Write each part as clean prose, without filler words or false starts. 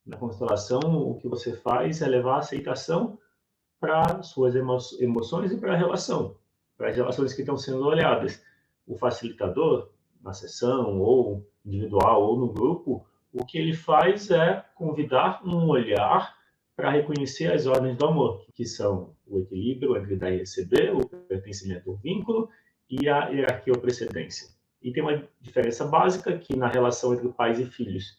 Na constelação, o que você faz é levar a aceitação para suas emoções e para a relação, para as relações que estão sendo olhadas. O facilitador, na sessão, ou individual, ou no grupo, o que ele faz é convidar um olhar para reconhecer as ordens do amor, que são o equilíbrio entre dar e receber, o pertencimento ao vínculo e a hierarquia ou precedência. E tem uma diferença básica que na relação entre pais e filhos,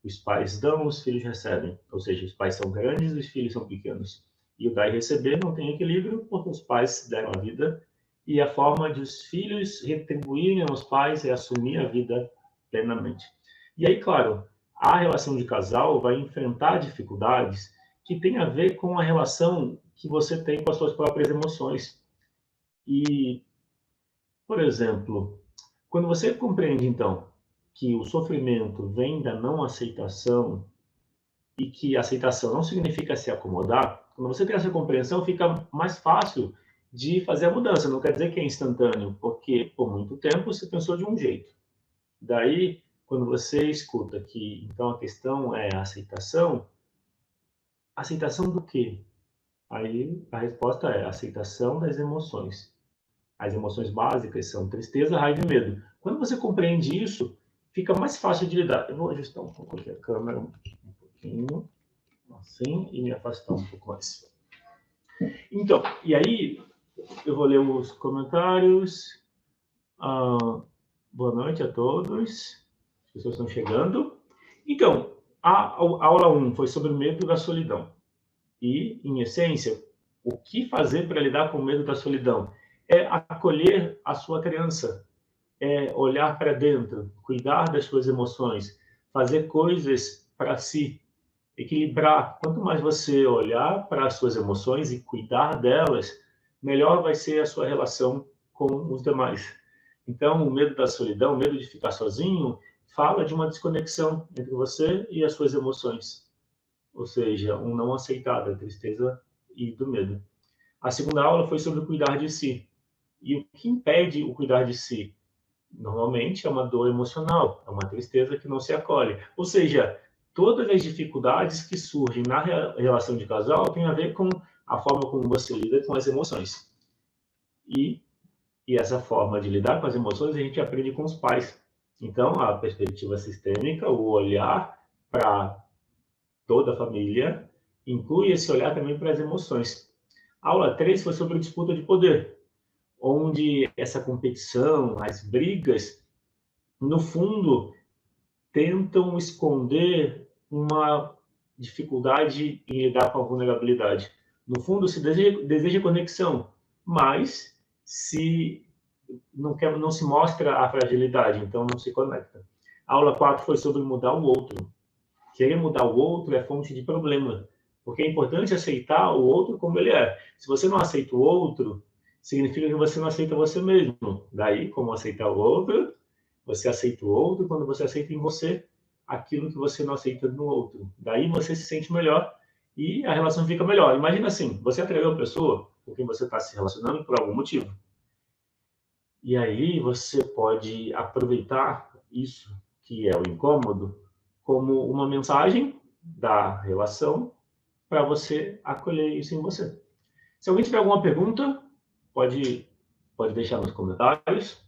os pais dão, os filhos recebem, ou seja, os pais são grandes, os filhos são pequenos. E o dar e receber não tem equilíbrio porque os pais deram a vida e a forma de os filhos retribuírem aos pais é assumir a vida plenamente. E aí, claro, a relação de casal vai enfrentar dificuldades que têm a ver com a relação que você tem com as suas próprias emoções. E, por exemplo, quando você compreende, então, que o sofrimento vem da não aceitação e que aceitação não significa se acomodar, quando você tem essa compreensão, fica mais fácil de fazer a mudança. Não quer dizer que é instantâneo, porque por muito tempo você pensou de um jeito. Daí, quando você escuta que, então, a questão é a aceitação do quê? Aí a resposta é aceitação das emoções. As emoções básicas são tristeza, raiva e medo. Quando você compreende isso, fica mais fácil de lidar. Eu vou ajustar um pouco aqui a câmera, um pouquinho, assim, e me afastar um pouco mais. Então, e aí, eu vou ler os comentários. Boa noite a todos. As pessoas estão chegando. Então, a aula 1 foi sobre o medo da solidão. E, em essência, o que fazer para lidar com o medo da solidão? É acolher a sua criança, é olhar para dentro, cuidar das suas emoções, fazer coisas para si, equilibrar. Quanto mais você olhar para as suas emoções e cuidar delas, melhor vai ser a sua relação com os demais. Então, o medo da solidão, o medo de ficar sozinho, fala de uma desconexão entre você e as suas emoções. Ou seja, um não aceitar da tristeza e do medo. A segunda aula foi sobre cuidar de si. E o que impede o cuidar de si? Normalmente é uma dor emocional, é uma tristeza que não se acolhe. Ou seja, todas as dificuldades que surgem na relação de casal têm a ver com a forma como você lida com as emoções. E essa forma de lidar com as emoções a gente aprende com os pais. Então, a perspectiva sistêmica, o olhar para toda a família, inclui esse olhar também para as emoções. A aula 3 foi sobre disputa de poder, onde essa competição, as brigas, no fundo, tentam esconder uma dificuldade em lidar com a vulnerabilidade. No fundo, se deseja conexão, mas não se mostra a fragilidade, então não se conecta. A aula 4 foi sobre mudar o outro. Querer mudar o outro é fonte de problema, porque é importante aceitar o outro como ele é. Se você não aceita o outro, significa que você não aceita você mesmo. Daí, como aceitar o outro, você aceita o outro quando você aceita em você aquilo que você não aceita no outro. Daí você se sente melhor e a relação fica melhor. Imagina assim, você atraiu a pessoa com quem você está se relacionando por algum motivo. E aí você pode aproveitar isso, que é o incômodo, como uma mensagem da relação para você acolher isso em você. Se alguém tiver alguma pergunta, pode deixar nos comentários.